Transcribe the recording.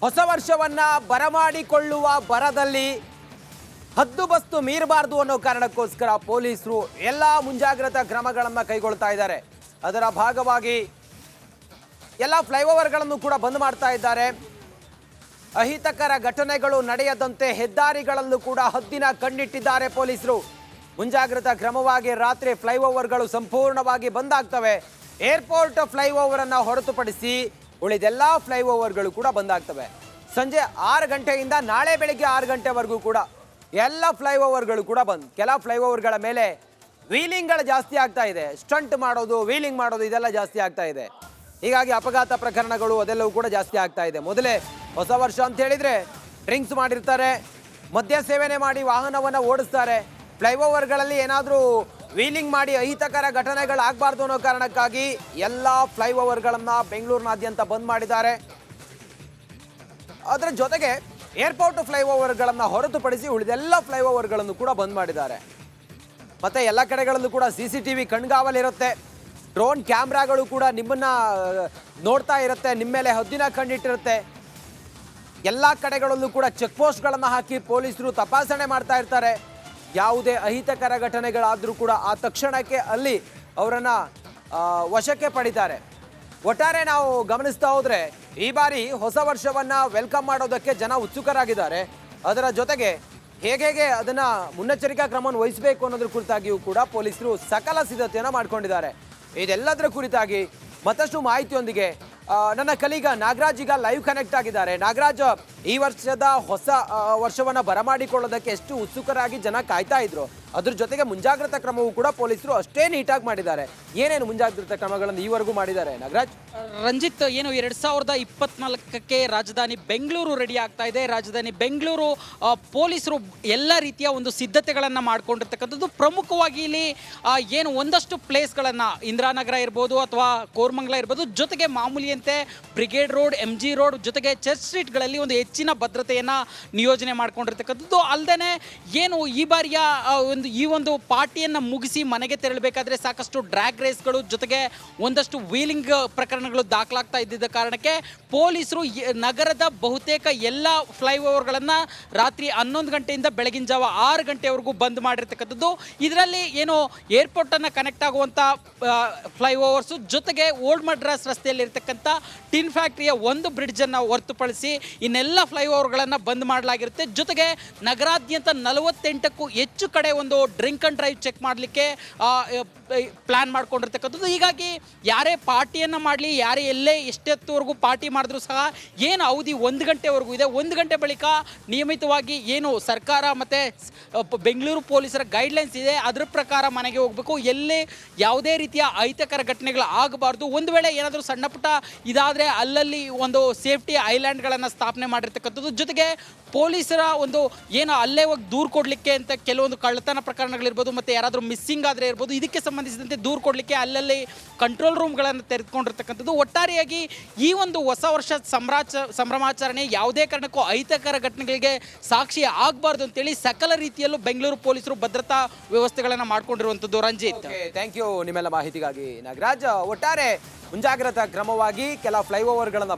ಹೊಸ ವರ್ಷವನ್ನ ಬರಮಾಡಿಕೊಳ್ಳುವ ಬರದಲ್ಲಿ ಹದ್ದುಬಸ್ತು ಮೀರಬಾರದು ಅನ್ನೋ ಕಾರಣಕ್ಕೋಸ್ಕರ ಪೊಲೀಸರು ಎಲ್ಲ ಮುಂಜಾಗ್ರತಾ ಕ್ರಮಗಳನ್ನು ಕೈಗೊಳ್ತಾ ಇದ್ದಾರೆ. ಅದರ ಭಾಗವಾಗಿ ಎಲ್ಲ ಫ್ಲೈಓವರ್ಗಳನ್ನು ಕೂಡ ಬಂದ್ ಮಾಡ್ತಾ ಇದ್ದಾರೆ. ಅಹಿತಕರ ಘಟನೆಗಳು ನಡೆಯದಂತೆ ಹೆದ್ದಾರಿಗಳಲ್ಲೂ ಕೂಡ ಹದ್ದಿನ ಕಣ್ಣಿಟ್ಟಿದ್ದಾರೆ ಪೊಲೀಸರು. ಮುಂಜಾಗ್ರತಾ ಕ್ರಮವಾಗಿ ರಾತ್ರಿ ಫ್ಲೈಓವರ್ಗಳು ಸಂಪೂರ್ಣವಾಗಿ ಬಂದ್ ಆಗ್ತವೆ. ಏರ್ಪೋರ್ಟ್ ಫ್ಲೈಓವರ್ ಅನ್ನು ಹೊರತುಪಡಿಸಿ ಉಳಿದೆಲ್ಲ ಫ್ಲೈಓವರ್ಗಳು ಕೂಡ ಬಂದ್ ಆಗ್ತವೆ. ಸಂಜೆ 6 ಗಂಟೆಯಿಂದ ನಾಳೆ ಬೆಳಿಗ್ಗೆ 6 ಗಂಟೆವರೆಗೂ ಕೂಡ ಎಲ್ಲ ಫ್ಲೈಓವರ್ಗಳು ಕೂಡ ಬಂದ್. ಕೆಲ ಫ್ಲೈಓವರ್ಗಳ ಮೇಲೆ ವೀಲಿಂಗ್ಗಳು ಜಾಸ್ತಿ ಆಗ್ತಾ ಇದೆ. ಸ್ಟಂಟ್ ಮಾಡೋದು, ವೀಲಿಂಗ್ ಮಾಡೋದು ಇದೆಲ್ಲ ಜಾಸ್ತಿ ಆಗ್ತಾ ಇದೆ. ಹೀಗಾಗಿ ಅಪಘಾತ ಪ್ರಕರಣಗಳು ಅದೆಲ್ಲವೂ ಕೂಡ ಜಾಸ್ತಿ ಆಗ್ತಾ ಇದೆ. ಮೊದಲೇ ಹೊಸ ವರ್ಷ ಅಂತ ಹೇಳಿದ್ರೆ ಡ್ರಿಂಕ್ಸ್ ಮಾಡಿರ್ತಾರೆ, ಮದ್ಯ ಸೇವನೆ ಮಾಡಿ ವಾಹನವನ್ನು ಓಡಿಸ್ತಾರೆ. ಫ್ಲೈಓವರ್ಗಳಲ್ಲಿ ಏನಾದರೂ ವೀಲಿಂಗ್ ಮಾಡಿ ಅಹಿತಕರ ಘಟನೆಗಳಾಗಬಾರ್ದು ಅನ್ನೋ ಕಾರಣಕ್ಕಾಗಿ ಎಲ್ಲ ಫ್ಲೈಓವರ್ಗಳನ್ನು ಬೆಂಗಳೂರಿನಾದ್ಯಂತ ಬಂದ್ ಮಾಡಿದ್ದಾರೆ. ಅದರ ಜೊತೆಗೆ ಏರ್ಪೋರ್ಟ್ ಫ್ಲೈಓವರ್ಗಳನ್ನು ಹೊರತುಪಡಿಸಿ ಉಳಿದೆಲ್ಲ ಫ್ಲೈಓವರ್ಗಳನ್ನು ಕೂಡ ಬಂದ್ ಮಾಡಿದ್ದಾರೆ. ಮತ್ತೆ ಎಲ್ಲ ಕಡೆಗಳಲ್ಲೂ ಕೂಡ CCTV ಕಣ್ಗಾವಲಿರುತ್ತೆ. ಡ್ರೋನ್ ಕ್ಯಾಮ್ರಾಗಳು ಕೂಡ ನಿಮ್ಮನ್ನ ನೋಡ್ತಾ ಇರುತ್ತೆ, ನಿಮ್ಮ ಮೇಲೆ ಹದ್ದಿನ ಕಣ್ಣಿಟ್ಟಿರುತ್ತೆ. ಎಲ್ಲ ಕಡೆಗಳಲ್ಲೂ ಕೂಡ ಚೆಕ್ ಪೋಸ್ಟ್ಗಳನ್ನು ಹಾಕಿ ಪೊಲೀಸರು ತಪಾಸಣೆ ಮಾಡ್ತಾ ಇರ್ತಾರೆ. ಯಾವುದೇ ಅಹಿತಕರ ಘಟನೆಗಳಾದರೂ ಕೂಡ ಆ ತಕ್ಷಣಕ್ಕೆ ಅಲ್ಲಿ ಅವರನ್ನು ವಶಕ್ಕೆ ಪಡಿತಾರೆ. ಒಟ್ಟಾರೆ ನಾವು ಗಮನಿಸ್ತಾ ಹೋದರೆ ಈ ಬಾರಿ ಹೊಸ ವರ್ಷವನ್ನು ವೆಲ್ಕಮ್ ಮಾಡೋದಕ್ಕೆ ಜನ ಉತ್ಸುಕರಾಗಿದ್ದಾರೆ. ಅದರ ಜೊತೆಗೆ ಹೇಗೆ ಅದನ್ನು ಮುನ್ನೆಚ್ಚರಿಕಾ ಕ್ರಮವನ್ನು ವಹಿಸಬೇಕು ಅನ್ನೋದ್ರ ಕುರಿತಾಗಿಯೂ ಕೂಡ ಪೊಲೀಸರು ಸಕಲ ಸಿದ್ಧತೆಯನ್ನು ಮಾಡ್ಕೊಂಡಿದ್ದಾರೆ. ಇದೆಲ್ಲದರ ಕುರಿತಾಗಿ ಮತ್ತಷ್ಟು ಮಾಹಿತಿಯೊಂದಿಗೆ ನನ್ನ ಕಲೀಗ ನಾಗರಾಜ್ ಈಗ ಲೈವ್ ಕನೆಕ್ಟ್ ಆಗಿದ್ದಾರೆ. ನಾಗರಾಜ್, ಈ ವರ್ಷದ ಹೊಸ ವರ್ಷವನ್ನು ಬರಮಾಡಿಕೊಳ್ಳೋದಕ್ಕೆ ಎಷ್ಟು ಉತ್ಸುಕರಾಗಿ ಜನ ಕಾಯ್ತಾ ಇದ್ರು, ಅದ್ರ ಜೊತೆಗೆ ಮುಂಜಾಗ್ರತಾ ಕ್ರಮವೂ ಕೂಡ ಪೊಲೀಸರು ಅಷ್ಟೇ ನೀಟಾಗಿ ಮಾಡಿದ್ದಾರೆ. ಏನೇನು ಮುಂಜಾಗ್ರತಾ ಕ್ರಮಗಳನ್ನು ಈವರೆಗೂ ಮಾಡಿದ್ದಾರೆ ನಾಗರಾಜ್? ರಂಜಿತ್, ಏನು 2024ಕ್ಕೆ ರಾಜಧಾನಿ ಬೆಂಗಳೂರು ರೆಡಿ ಆಗ್ತಾ ಇದೆ. ರಾಜಧಾನಿ ಬೆಂಗಳೂರು ಪೊಲೀಸರು ಎಲ್ಲ ರೀತಿಯ ಒಂದು ಸಿದ್ಧತೆಗಳನ್ನು ಮಾಡ್ಕೊಂಡಿರ್ತಕ್ಕಂಥದ್ದು. ಪ್ರಮುಖವಾಗಿ ಇಲ್ಲಿ ಏನು ಒಂದಷ್ಟು ಪ್ಲೇಸ್ಗಳನ್ನು ಇಂದಿರಾನಗರ ಇರ್ಬೋದು ಅಥವಾ ಕೋರಮಂಗಲ ಇರ್ಬೋದು, ಜೊತೆಗೆ ಮಾಮೂಲಿಯಂತೆ ಬ್ರಿಗೇಡ್ ರೋಡ್, MG ರೋಡ್, ಜೊತೆಗೆ ಚರ್ಚ್ ಸ್ಟ್ರೀಟ್ಗಳಲ್ಲಿ ಒಂದು ಹೆಚ್ಚಿನ ಭದ್ರತೆಯನ್ನು ನಿಯೋಜನೆ ಮಾಡ್ಕೊಂಡಿರ್ತಕ್ಕಂಥದ್ದು. ಅಲ್ಲದೆ ಏನು ಈ ಬಾರಿಯ ಈ ಒಂದು ಪಾರ್ಟಿಯನ್ನು ಮುಗಿಸಿ ಮನೆಗೆ ತೆರಳಬೇಕಾದ್ರೆ ಸಾಕಷ್ಟು ಡ್ರ್ಯಾಗ್ ರೇಸ್ಗಳು, ಜೊತೆಗೆ ಒಂದಷ್ಟು ವೀಲಿಂಗ್ ಪ್ರಕರಣಗಳು ದಾಖಲಾಗ್ತಾ ಇದ್ದಿದ್ದ ಕಾರಣಕ್ಕೆ ಪೊಲೀಸರು ನಗರದ ಬಹುತೇಕ ಎಲ್ಲ ಫ್ಲೈಓವರ್ಗಳನ್ನು ರಾತ್ರಿ 11 ಗಂಟೆಯಿಂದ ಬೆಳಗಿನ ಜಾವ 6 ಗಂಟೆವರೆಗೂ ಬಂದ್ ಮಾಡಿರ್ತಕ್ಕಂಥದ್ದು. ಇದರಲ್ಲಿ ಏನು ಏರ್ಪೋರ್ಟನ್ನು ಕನೆಕ್ಟ್ ಆಗುವಂಥ ಫ್ಲೈಓವರ್ಸು, ಜೊತೆಗೆ ಓಲ್ಡ್ ಮಡ್ರಾಸ್ ರಸ್ತೆಯಲ್ಲಿ ಇರ್ತಕ್ಕಂಥ ಟಿನ್ ಫ್ಯಾಕ್ಟ್ರಿಯ ಒಂದು ಬ್ರಿಡ್ಜನ್ನು ಹೊರತುಪಡಿಸಿ ಇನ್ನೆಲ್ಲ ಫ್ಲೈಓವರ್ಗಳನ್ನು ಬಂದ್ ಮಾಡಲಾಗಿರುತ್ತೆ. ಜೊತೆಗೆ ನಗರಾದ್ಯಂತ 48ಕ್ಕೂ ಹೆಚ್ಚು ಕಡೆ ಒಂದು ಡ್ರಿಂಕ್ ಅಂಡ್ ಡ್ರೈವ್ ಚೆಕ್ ಮಾಡಲಿಕ್ಕೆ ಪ್ಲಾನ್ ಮಾಡ್ಕೊಂಡಿರ್ತಕ್ಕಂಥದ್ದು. ಹೀಗಾಗಿ ಯಾರೇ ಪಾರ್ಟಿಯನ್ನು ಮಾಡಲಿ, ಯಾರೇ ಎಲ್ಲೇ ಎಷ್ಟೊತ್ತವರೆಗೂ ಪಾರ್ಟಿ ಮಾಡಿದ್ರೂ ಸಹ ಏನು ಅವಧಿ 1 ಗಂಟೆವರೆಗೂ ಇದೆ. 1 ಗಂಟೆ ಬಳಿಕ ನಿಯಮಿತವಾಗಿ ಏನು ಸರ್ಕಾರ ಮತ್ತು ಬೆಂಗಳೂರು ಪೊಲೀಸರ ಗೈಡ್ಲೈನ್ಸ್ ಇದೆ, ಅದರ ಪ್ರಕಾರ ಮನೆಗೆ ಹೋಗಬೇಕು. ಎಲ್ಲೇ ಯಾವುದೇ ರೀತಿಯ ಅಹಿತಕರ ಘಟನೆಗಳು ಆಗಬಾರ್ದು. ಒಂದು ವೇಳೆ ಏನಾದರೂ ಸಣ್ಣ ಪುಟ್ಟ ಇದಾದರೆ ಅಲ್ಲಲ್ಲಿ ಒಂದು ಸೇಫ್ಟಿ ಐಲ್ಯಾಂಡ್ಗಳನ್ನು ಸ್ಥಾಪನೆ ಮಾಡಿರ್ತಕ್ಕಂಥದ್ದು. ಜೊತೆಗೆ ಪೊಲೀಸರ ಒಂದು ಏನು ಅಲ್ಲೇ ಹೋಗಿ ದೂರು ಕೊಡಲಿಕ್ಕೆ ಅಂತ ಕೆಲವೊಂದು ಕಳ್ಳತನ ಪ್ರಕರಣಗಳಿರ್ಬೋದು, ಮತ್ತು ಯಾರಾದರೂ ಮಿಸ್ಸಿಂಗ್ ಆದರೆ ಇರ್ಬೋದು, ಇದಕ್ಕೆ ಸಂಬಂಧಿಸಿದಂತೆ ದೂರು ಕೊಡಲಿಕ್ಕೆ ಅಲ್ಲಲ್ಲಿ ಕಂಟ್ರೋಲ್ ರೂಮ್ಗಳನ್ನು ತೆರೆದುಕೊಂಡಿರ್ತಕ್ಕಂಥದ್ದು. ಒಟ್ಟಾರೆಯಾಗಿ ಈ ಒಂದು ಹೊಸ ವರ್ಷ ಸಂಭ್ರಮಾಚರಣೆ ಯಾವುದೇ ಕಾರಣಕ್ಕೂ ಅಹಿತಕರ ಘಟನೆಗಳಿಗೆ ಸಾಕ್ಷಿ ಆಗಬಾರ್ದು ಅಂತೇಳಿ ಸಕಲ ರೀತಿಯಲ್ಲೂ ಬೆಂಗಳೂರು ಪೊಲೀಸರು ಭದ್ರತಾ ವ್ಯವಸ್ಥೆಗಳನ್ನು ಮಾಡ್ಕೊಂಡಿರುವಂಥದ್ದು. ರಂಜಿತ್, ಥ್ಯಾಂಕ್ ಯು ನಿಮ್ಮೆಲ್ಲ ಮಾಹಿತಿಗಾಗಿ ನಾಗರಾಜ್. ಒಟ್ಟಾರೆ ಮುಂಜಾಗ್ರತಾ ಕ್ರಮವಾಗಿ ಕೆಲ ಫ್ಲೈಓವರ್ಗಳನ್ನು